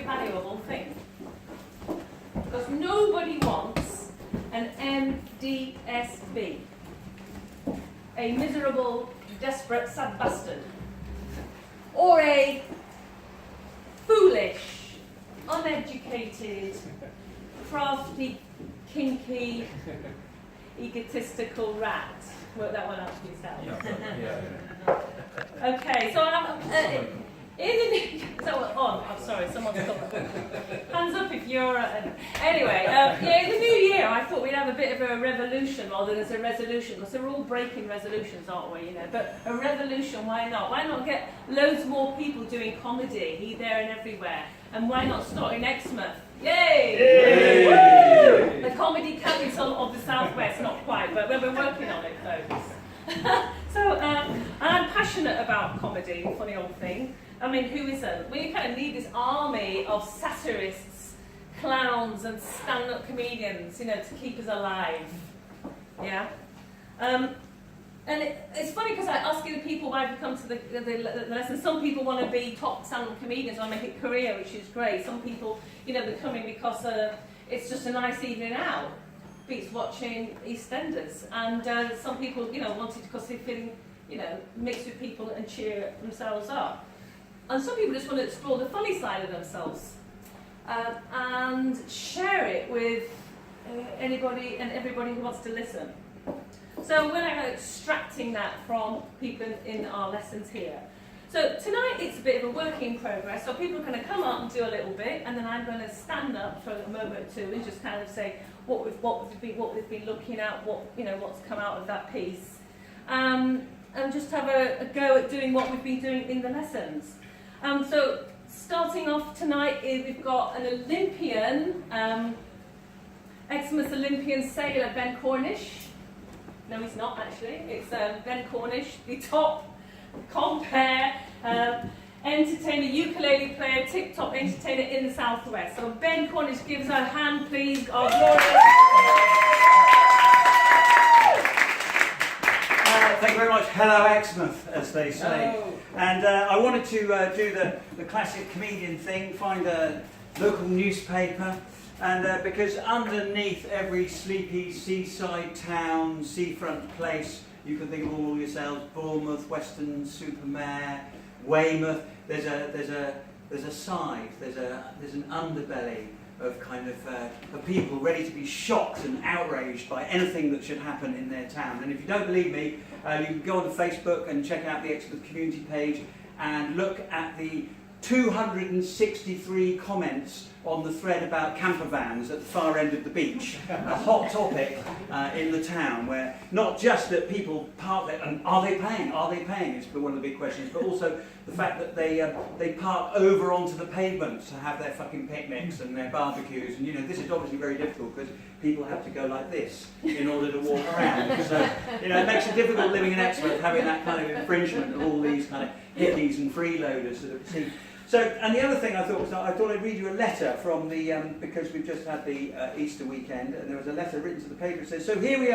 valuable thing. Because nobody wants an MDSB, a miserable, desperate, sad bastard, or a foolish, uneducated, crafty, kinky, egotistical rat. Work that one out for yourself. Yeah. Okay, so I'm sorry, someone's got hands up if you're. Anyway, in the new year, I thought we'd have a bit of a revolution rather than a resolution, because we're all breaking resolutions, aren't we? You know, but a revolution, why not? Why not get loads more people doing comedy here, there, and everywhere? And why not start in Exmouth? Yay! Yay! The comedy capital of the Southwest, not quite, but we're working on it, folks. So, I'm passionate about comedy, funny old thing. I mean, who isn't? We kind of need this army of satirists, clowns, and stand-up comedians, you know, to keep us alive. Yeah? And it's funny because I ask the people why they come to the lesson. Some people want to be top stand-up comedians and make a career, which is great. Some people, you know, they're coming because it's just a nice evening out. Beats watching EastEnders. And some people, you know, want it because they're feeling, you know, mixed with people and cheer themselves up. And some people just want to explore the funny side of themselves and share it with anybody and everybody who wants to listen. So we're now extracting that from people in our lessons here. So tonight it's a bit of a work in progress, so people are going to come up and do a little bit, and then I'm going to stand up for a moment or two and just kind of say what we've been looking at, what's come out of that piece, and just have a go at doing what we've been doing in the lessons. So starting off tonight, we've got an Olympian, Exmouth Olympian sailor Ben Cornish. No, he's not actually. It's Ben Cornish, the top compere, entertainer, ukulele player, tip-top entertainer in the Southwest. So Ben Cornish, give us a hand, please. Our glorious. Thank you very much. Hello, Exmouth, as they say. Hello. And I wanted to do the classic comedian thing, find a local newspaper, and because underneath every sleepy seaside town, seafront place, you can think of all yourselves: Bournemouth, Weston-super-Mare, Weymouth. There's a side, there's an underbelly of kind of people ready to be shocked and outraged by anything that should happen in their town. And if you don't believe me, you can go on to Facebook and check out the Exmouth community page and look at the 263 comments on the thread about camper vans at the far end of the beach, a hot topic in the town, where not just that people park there, and are they paying is one of the big questions, but also the fact that they park over onto the pavement to have their fucking picnics and their barbecues, and you know, this is obviously very difficult because people have to go like this in order to walk around, so you know, it makes it difficult living in Exmouth, having that kind of infringement of all these kind of hippies and freeloaders that have seen. So, and the other thing I thought was that I thought I'd read you a letter from the, because we've just had the Easter weekend, and there was a letter written to the paper that says, so here we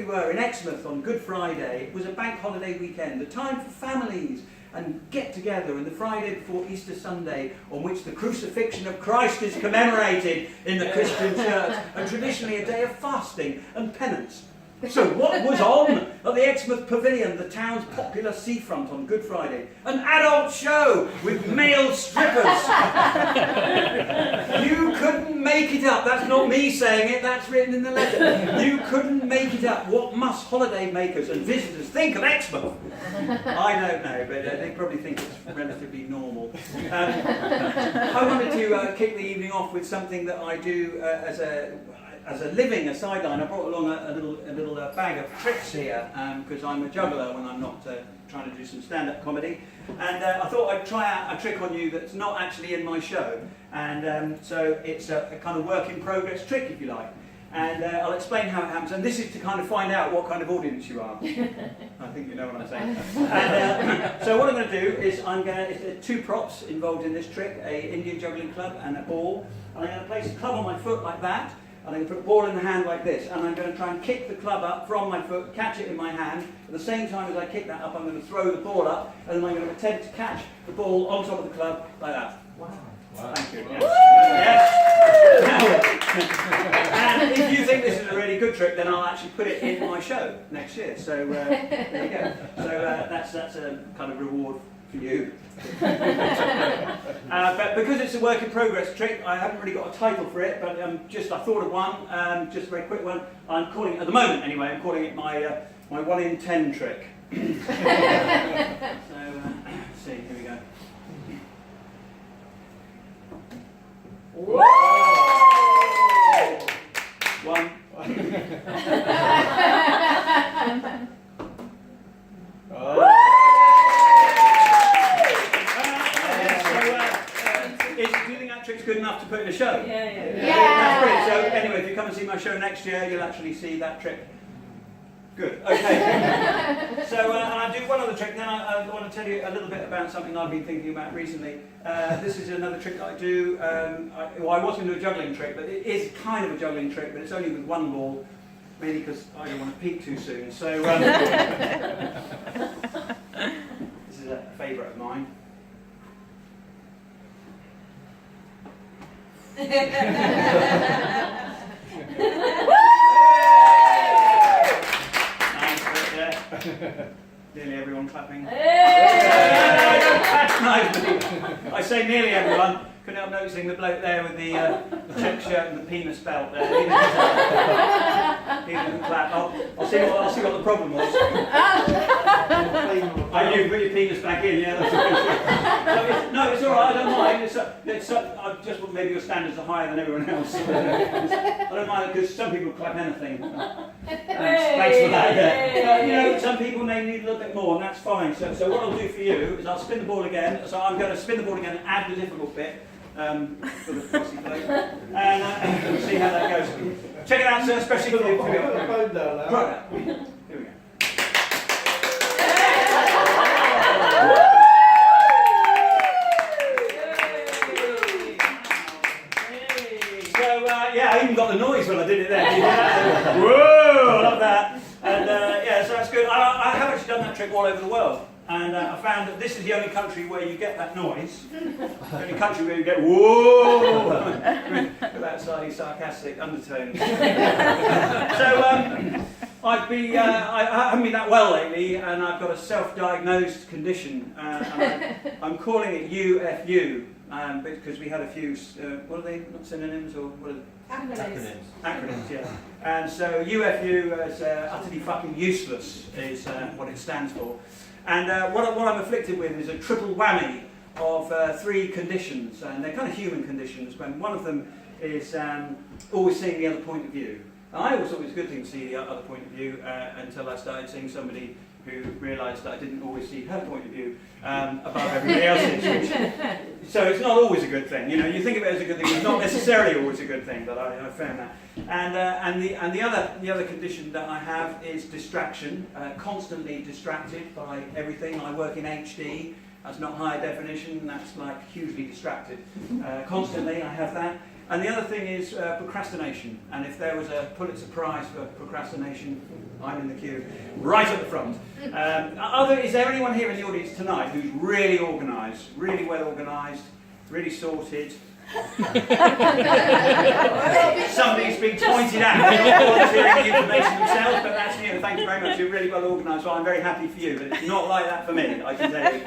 were in Exmouth on Good Friday. It was a bank holiday weekend, a time for families and get together, and the Friday before Easter Sunday, on which the crucifixion of Christ is commemorated in the Christian church, and traditionally a day of fasting and penance. So what was on at the Exmouth Pavilion, the town's popular seafront, on Good Friday? An adult show with male strippers. You couldn't make it up. That's not me saying it, that's written in the letter. You couldn't make it up. What must holiday makers and visitors think of Exmouth? I don't know, but they probably think it's relatively normal. I wanted to kick the evening off with something that I do as a living, a sideline. I brought along a little bag of tricks here because I'm a juggler when I'm not trying to do some stand-up comedy. And I thought I'd try out a trick on you that's not actually in my show. And so it's a kind of work in progress trick, if you like. And I'll explain how it happens. And this is to kind of find out what kind of audience you are. I think you know what I'm saying. And, so what I'm going to do is there's two props involved in this trick: a Indian juggling club and a ball. And I'm going to place a club on my foot like that. And I'm going to put a ball in the hand like this, and I'm going to try and kick the club up from my foot, catch it in my hand. At the same time as I kick that up, I'm going to throw the ball up, and then I'm going to attempt to catch the ball on top of the club like that. Wow. Thank good. Yes. And if you think this is a really good trick, then I'll actually put it in my show next year. So there you go. So that's a kind of reward for you. But because it's a work in progress trick, I haven't really got a title for it. But I thought of one, just a very quick one. I'm calling it, at the moment anyway, I'm calling it my 1 in 10 trick. So let's see. Here we go. Whoa! One. Do you think that trick's good enough to put in a show? Yeah. That's brilliant. So anyway, if you come and see my show next year, you'll actually see that trick. Good. Okay. So I'll do one other trick, and then I want to tell you a little bit about something I've been thinking about recently. This is another trick that I do. I was going to do a juggling trick, but it is kind of a juggling trick, but it's only with one ball, mainly because I don't want to peak too soon. So this is a favourite of mine. Nearly everyone clapping. I say nearly everyone. Couldn't help noticing the bloke there with the check shirt and the penis belt there. He didn't clap. I'll see what the problem was. I knew, put your penis back in, yeah. That's no, it's all right. I don't mind. I just maybe your standards are higher than everyone else. I don't mind it because some people clap anything. Thanks for that. Yeah. But, some people may need a little bit more, and that's fine. So what I'll do for you is I'll spin the ball again. So I'm going to spin the ball again and add the difficult bit. For the fussy bloke, and we'll see how that goes. Check it out, sir, especially for the phone down now. Right, here we go. So I even got the noise when I did it there. Whoa, I love that. And so that's good. I have actually done that trick all over the world. And I found that this is the only country where you get that noise. The only country where you get whoa with that slightly sarcastic undertone. So I haven't been that well lately, and I've got a self-diagnosed condition. And I'm calling it UFU because we had a few. What are they? Not synonyms or what are they? Acronyms, yeah. And so UFU is utterly fucking useless is what it stands for. And what I'm afflicted with is a triple whammy of 3 conditions, and they're kind of human conditions. When one of them is always seeing the other point of view. And I always thought it was a good thing to see the other point of view until I started seeing somebody who realised that I didn't always see her point of view above everybody else's. So it's not always a good thing. You think of it as a good thing, it's not necessarily always a good thing. But I found that. And the other condition that I have is distraction. Constantly distracted by everything. I work in HD. That's not high definition. That's like hugely distracted. Constantly, I have that. And the other thing is procrastination. And if there was a Pulitzer Prize for procrastination, I'm in the queue, right at the front. Is there anyone here in the audience tonight who's really organised, really well organised, really sorted? Somebody's been pointed out, volunteering the information themselves, but that's thank you very much, you're really well organised, well I'm very happy for you, but it's not like that for me, I can tell you.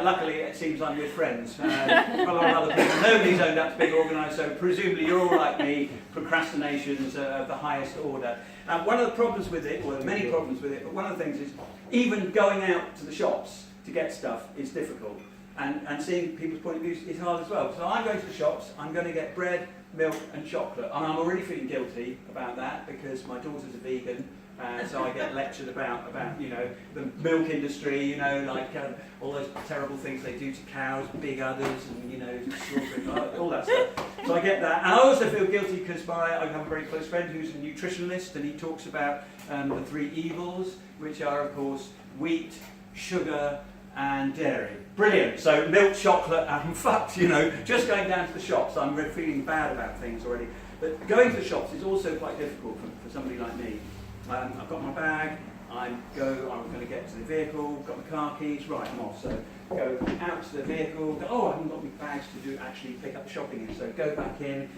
Luckily it seems I'm with friends, a lot of other people, nobody's owned up to being organised, so presumably you're all like me, procrastinations of the highest order. One of the problems with it, or there are many problems with it, but one of the things is even going out to the shops to get stuff is difficult. And seeing people's point of view is hard as well. So I'm going to the shops, I'm going to get bread, milk and chocolate. And I'm already feeling guilty about that because my daughter's a vegan. So I get lectured about the milk industry, all those terrible things they do to cows, big udders and, slaughtering, all that stuff. So I get that. And I also feel guilty because I have a very close friend who's a nutritionalist and he talks about the 3 evils, which are, of course, wheat, sugar, and dairy. Brilliant. So milk, chocolate, I'm fucked, just going down to the shops, I'm really feeling bad about things already. But going to the shops is also quite difficult for somebody like me. I've got my bag, I'm going to get to the vehicle, got my car keys, right, I'm off. So go out to the vehicle, go, oh, I haven't got my bags to do actually pick up the shopping in, so go back in,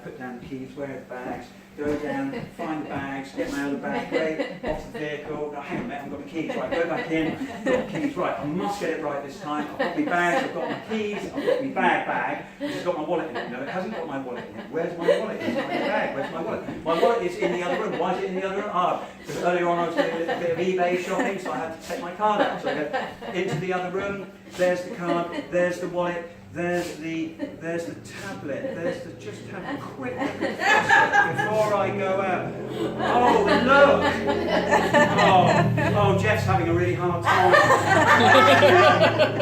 put down the keys, where are the bags, go down, find the bags, get my other bag, great, off the vehicle, no, hang on a minute, I haven't got my keys, right, go back in, got the keys, right, I must get it right this time, I've got my bags, I've got my keys, I've got my bag, which has got my wallet in it, no, it hasn't got my wallet in it, where's my wallet, it's not in the bag, where's my wallet? My wallet is in the other room, why is it in the other room? Ah, because earlier on I was doing a little bit of eBay shopping, so I had to take my card out, so I go into the other room, there's the card, there's the wallet, there's the tablet, just have a quick look at the before I go out. Oh, look! Oh, Jeff's having a really hard time.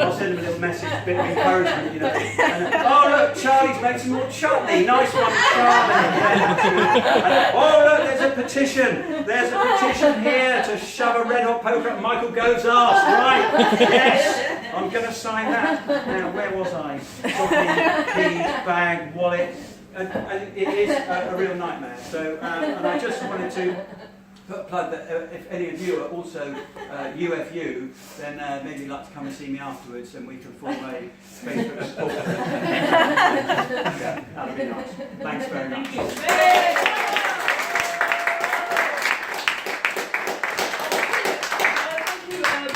I'll send him a little message, a bit of encouragement, you know. And, oh, look, Charlie's made some more chutney. Nice one, Charlie. Yeah. Oh, look, there's a petition. There's a petition here to shove a red hot poker up Michael Gove's arse. Right? Yes, I'm going to sign that. Now, where was I? Shopping, keys, bag, wallet. It is a real nightmare. So, and I just wanted to put a plug that if any of you are also UFU, then maybe you'd like to come and see me afterwards, and we can form a Facebook support. Yeah, that'd be nice. Thanks very much.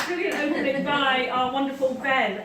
Brilliant opening by our wonderful Ben.